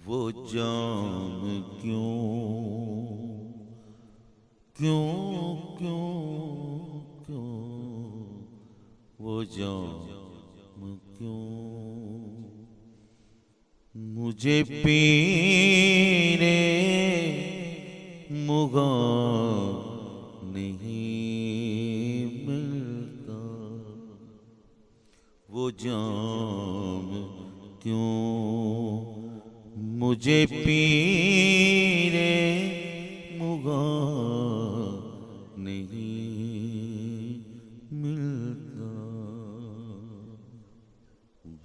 وہ جام کیوں کیوں کیوں کیوں وہ جام کیوں مجھے پینے مغاں نہیں ملتا وہ جام کیوں مجھے پینے مغاں نہیں ملتا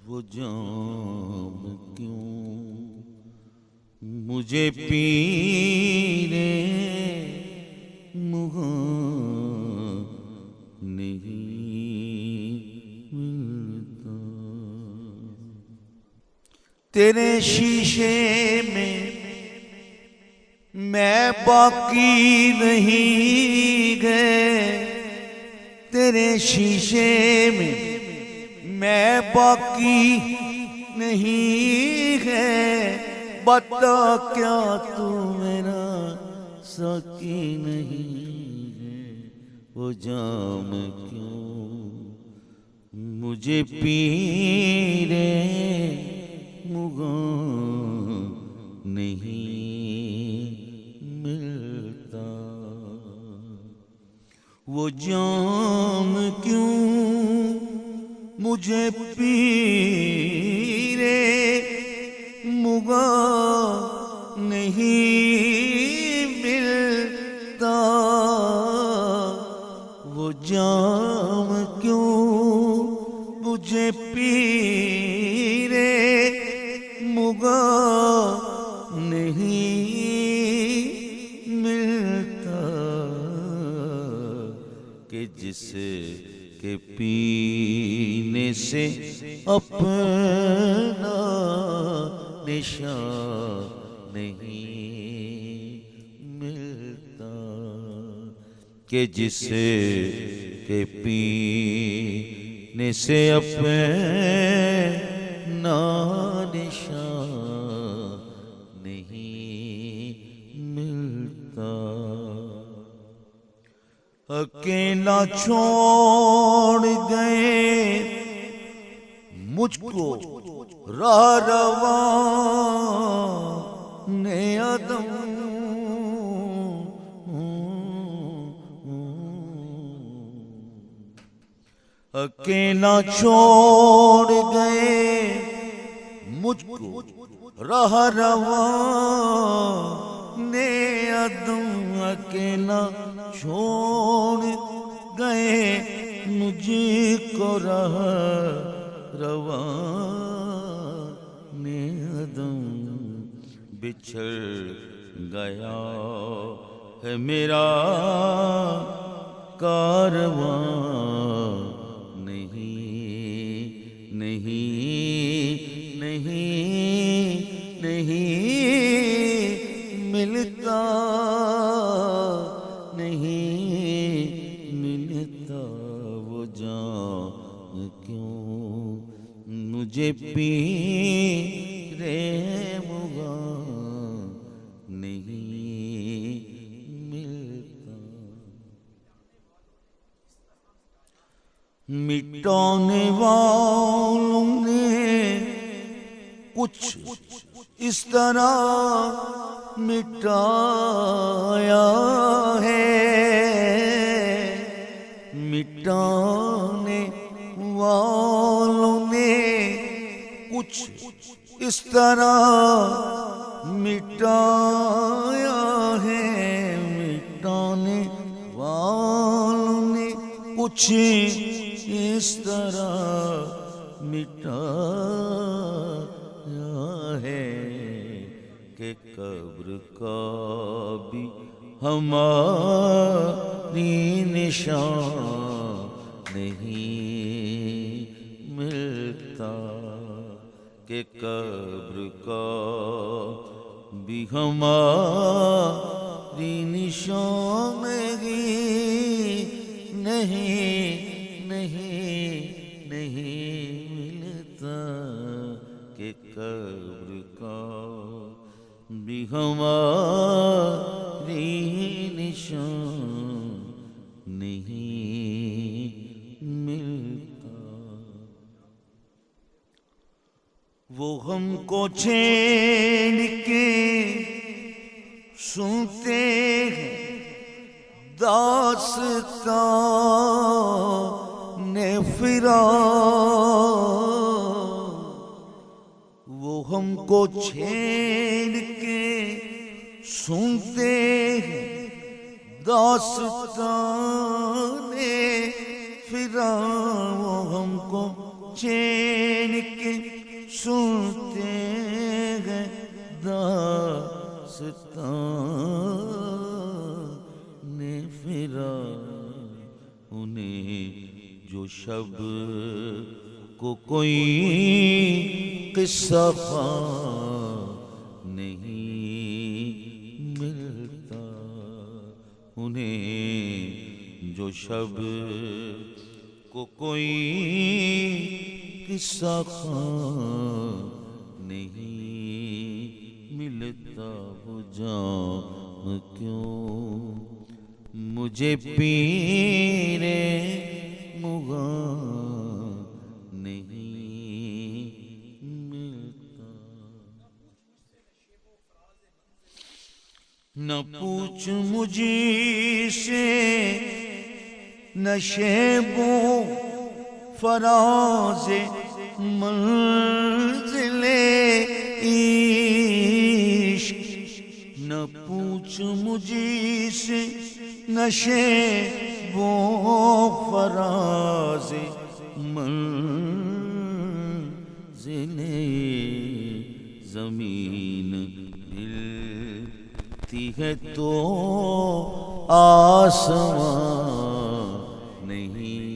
وہ جام کیوں مجھے پینے مغاں نہیں ملتا تیرے شیشے میں میں باقی نہیں گئے تیرے شیشے میں میں باقی نہیں ہے بتا کیا تو میرا ساقی نہیں ہے وہ جام کیوں مجھے پینے مغاں نہیں ملتا وہ جام کیوں مجھے پینے مغاں نہیں ملتا وہ جام کیوں مجھے پینے مغاں نہیں ملتا کہ جس کے پینے سے اپنا نشان نہیں ملتا کہ جس کے پینے سے اپنا نشان نہیں ملتا اکیلا چھوڑ گئے مجھ کو راہ رواں نے عدم اکیلا چھوڑ گئے مجھ کو راہ رواں نے عدم اکیلا چھوڑ گئے مجھ کو راہ رواں نے عدم بچھڑ گیا ہے میرا کارواں نہیں نہیں نہیں نہیں ملتا نہیں ملتا وہ جام کیوں مجھے پینے مغاں نہیں ملتا مٹانے والوں نے کچھ اس طرح مٹایا ہے مٹانے والوں نے کچھ اس طرح مٹایا ہے مٹانے والوں نے کچھ اس طرح مٹایا ہے کہ قبر کا بھی ہماری نشان نہیں ملتا کہ قبر کا بھی ہماری نشان نہیں ملتا کہ قبر کا بھی ہماری نشان نہیں ملتا۔ وہ ہم کو چھیڑ کے سنتے ہیں داستان فراق، وہ ہم کو چھیڑ کے سنتے ہیں داستان فراق، وہ ہم کو چھیڑ کے سنتے ہیں داستان فراق، انہیں جو شب کو کوئی قصہ نہیں ملتا، انہیں جو شب کو کوئی قصہ نہیں ملتا، وہ جام کیوں مجھے پیر مغاں نہیں ملتا۔ نہ پوچھ مجھے سے نشیب و فراز منزل عشق، نہ پوچھ مجھے سے نشیب و فراز منزل زمین ملتی ہے تو آسمان نہیں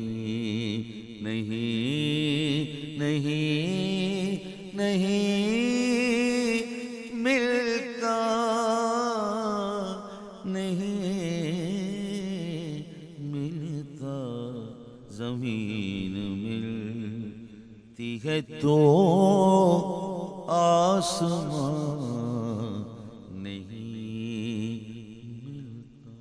ملتا، نہیں ملتا، زمین ملتی ہے تو آسمان نہیں ملتا۔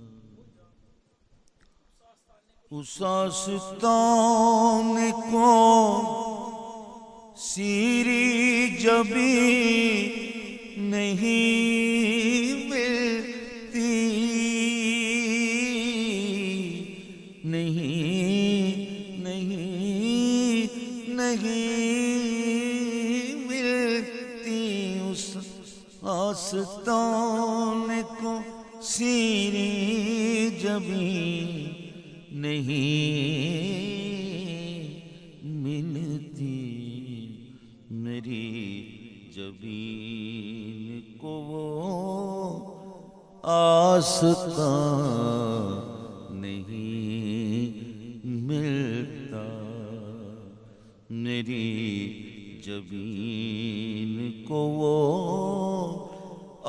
اس آستان کو سیری جبی نہیں ملتی، نہیں ملتی، اس آستان کو سیری جبی نہیں ملتی، میری جبین کو وہ آستان نہیں ملتا، میری جبین کو وہ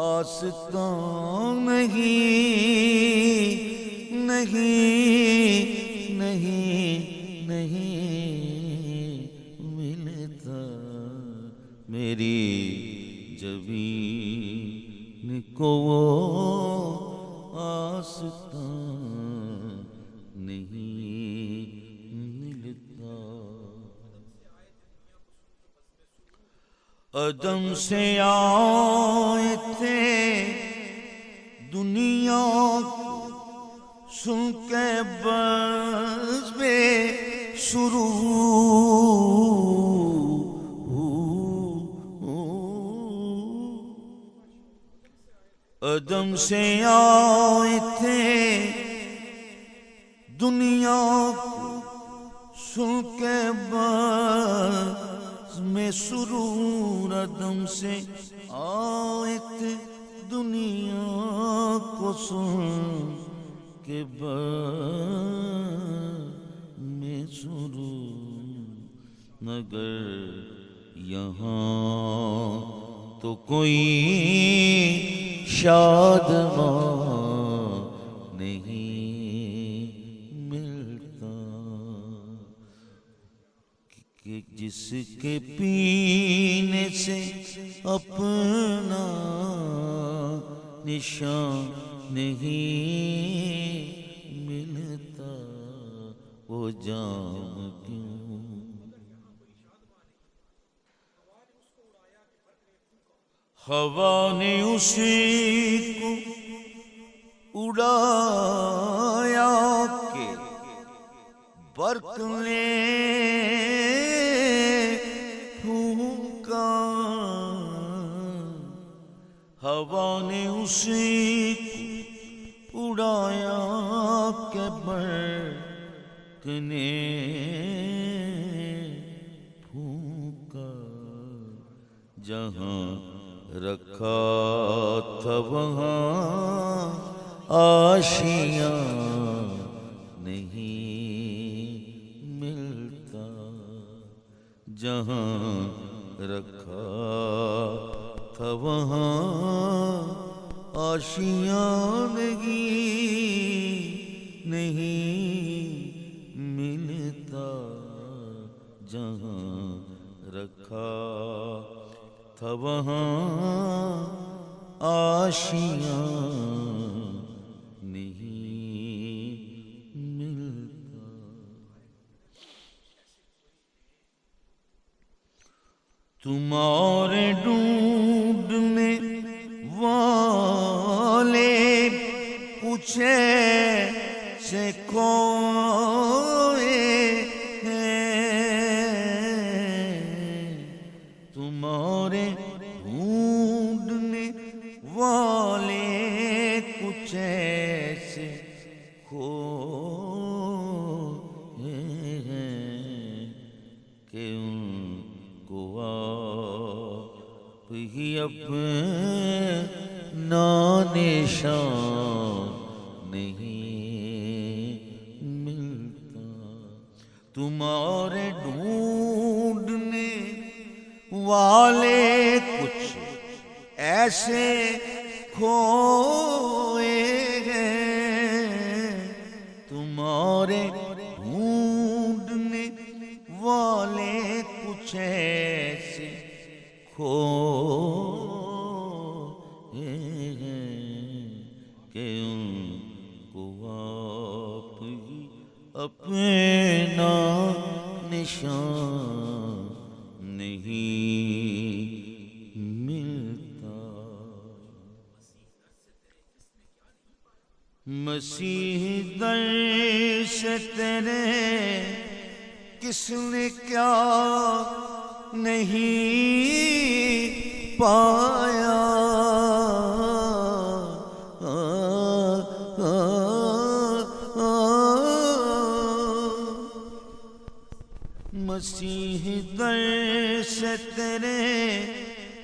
آستان نہیں ملتا، میری جبین کو وہ آستان نہیں ملتا۔ عدم سے آئے تھے دنیا سن کے بس میں عدم سے آئے تھے دنیا سن کے بس میں سرور، عدم سے آئے تھے دنیا کو سن کے بس میں سرور، مگر یہاں تو کوئی شادمان نہیں ملتا، کہ جس کے پینے سے اپنا نشان نہیں ملتا، وہ جام کیوں؟ ہوا نے اسی کو اڑایا کہ برق نے پھونکا، ہوا نے اسی کو اڑایا کہ برق نے پھونکا، جہاں رکھا تھا وہاں آشیاں نہیں ملتا، جہاں رکھا تھا وہاں آشیاں نہیں ملتا، جہاں رکھا تھا وہاں آشیاں نہیں ملتا۔ تمہارے ڈھونڈنے والے کچھ ایسے کھوئے ہیں، تمہارے ڈھونڈنے والے کچھ ایسے کھوئے ہیں کہ ان کو آپ ہی اپنا نشان نہیں ملتا، تمہارے ڈھونڈنے والے کچھ ایسے کھوئے ہیں، تمہارے ڈھونڈنے والے کچھ ایسے کھوئے ہیں کہ ان کو آپ ہی اپنا نشان نہیں ملتا۔ مسیح در سے تیرے کس نے کیا نہیں پایا، مسیح در سے تیرے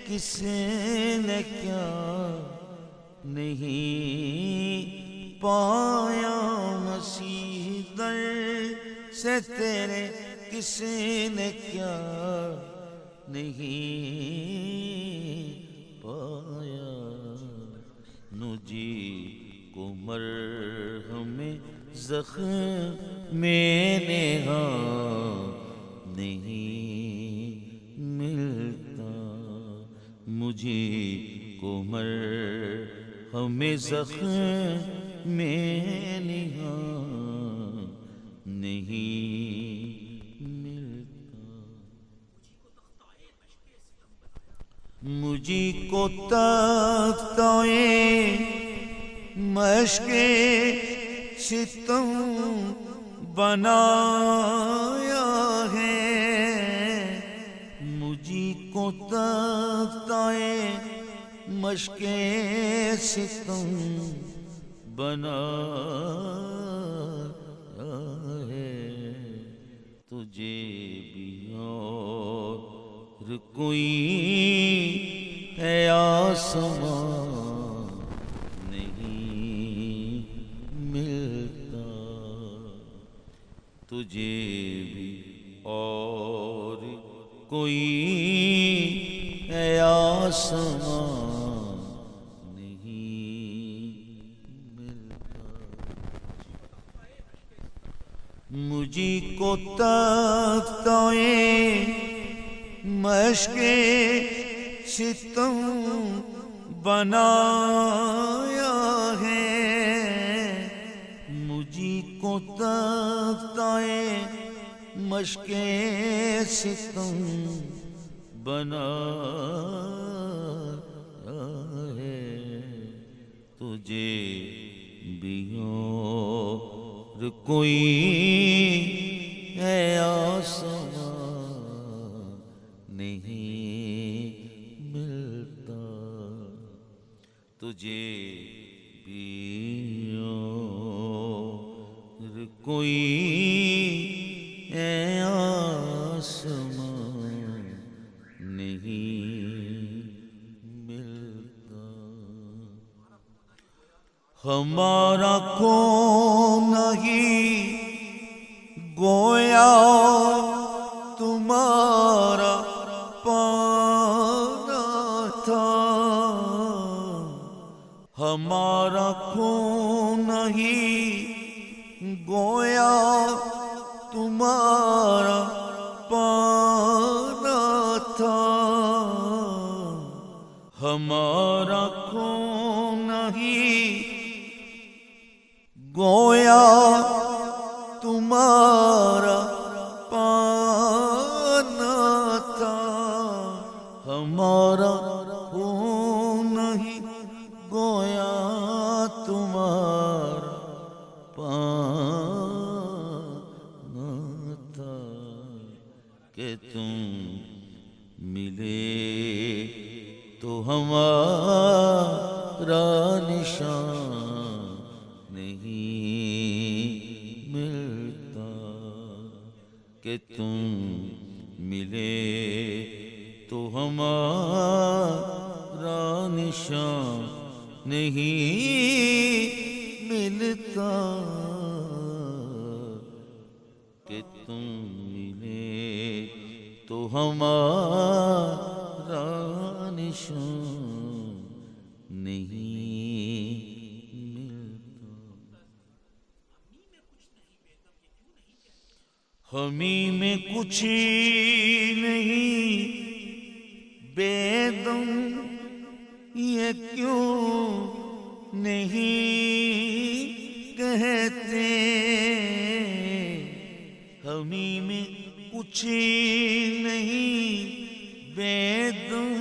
کس نے کیا نہیں پایا، مسیح در سے تیرے کس نے کیا نہیں پایا، نجی کو مرہم زخم نہاں نہیں ملتا، مجھے کو مرہم زخم نہاں نہیں ملتا، مجھے کو تختۂ مشق ستم بنایا ہے، مجھے کو تختۂ مشق ستم بنایا ہے، تجھے بھی اور کوئی ہے آسمان نہیں ملتا، تجھے بھی اور کوئی ہے آسمان نہیں ملتا، مجھے کو تختۂ مشق ستم بنایا ہے، مجھے کو تختۂ مشق ستم بنایا ہے، تجھے بھی اور کوئی ہے آسمان نہیں ملتا، تجھے بھی اور کوئی ہے آسمان نہیں ملتا، ہمارا کون نہیں گویا تمہارا پانا تھا، ہمارا کون نہیں گویا تمہارا پانا تھا، ہمارا کون نہیں گویا تمہارا پانا تھا، ہمارا خون نہیں گویا تمہارا پانا تھا، کہ تم ملے تو ہمارا نشان نہیں ملتا، کہ تم ملے تو ہمارا نشان نہیں ملتا، کہ تم ملے تو ہمارا نشان نہیں ملتا، ہمیں میں کچھ نہیں بے دم، یہ کیوں نہیں کہتے، ہمیں میں کچھ نہیں بے دم،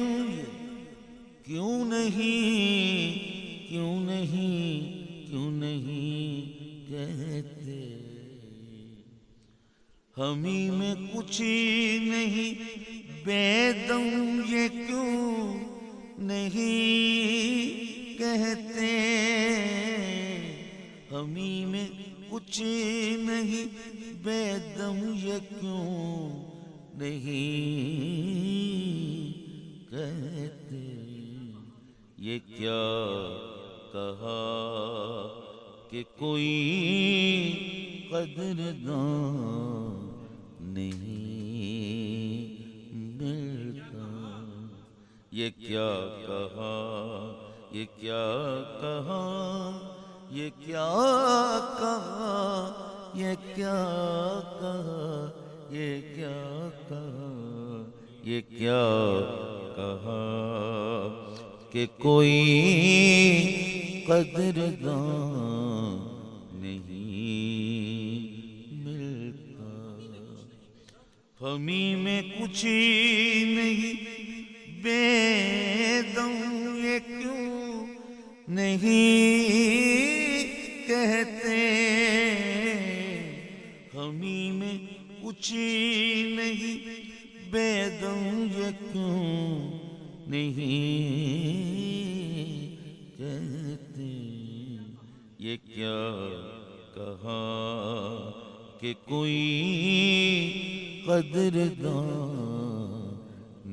کیوں نہیں کیوں نہیں کیوں نہیں کہتے، ہمیں میں کچھ نہیں بے دم، یہ کیوں نہیں کہتے، ہمیں میں کچھ نہیں بے دم، یہ کیوں نہیں کہتے، یہ کیا کہا کہ کوئی قدردان نہیں ملتا، یہ کیا کہا، یہ کیا کہا، یہ کیا کہا، یہ کیا کہا، یہ کیا کہا، یہ کیا کہا کہ کوئی قدردان نہیں ملتا، ہمیں میں کچھ نہیں بے دم، یہ کیوں نہیں کہتے، ہمیں میں کچھ نہیں بے دم، یہ کیوں نہیں کہتے، یہ کیا کہا کہ کوئی قدردان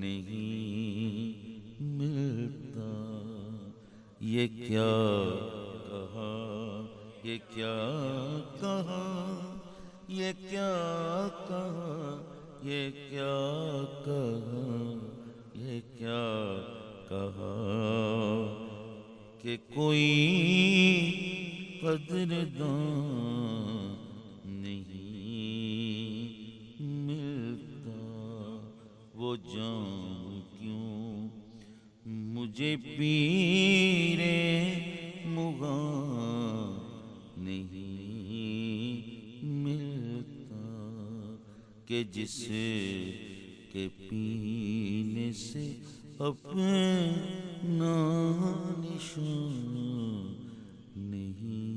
نہیں ملتا، یہ کیا کہا، یہ کیا کہا، یہ کیا کہا، یہ کیا کہا، یہ کیا کہا کہ کوئی قدردان نہیں ملتا، وہ جام کیوں مجھے پیرے مغاں نہیں ملتا کہ جس کے پینے سے اپنا نشان نہیں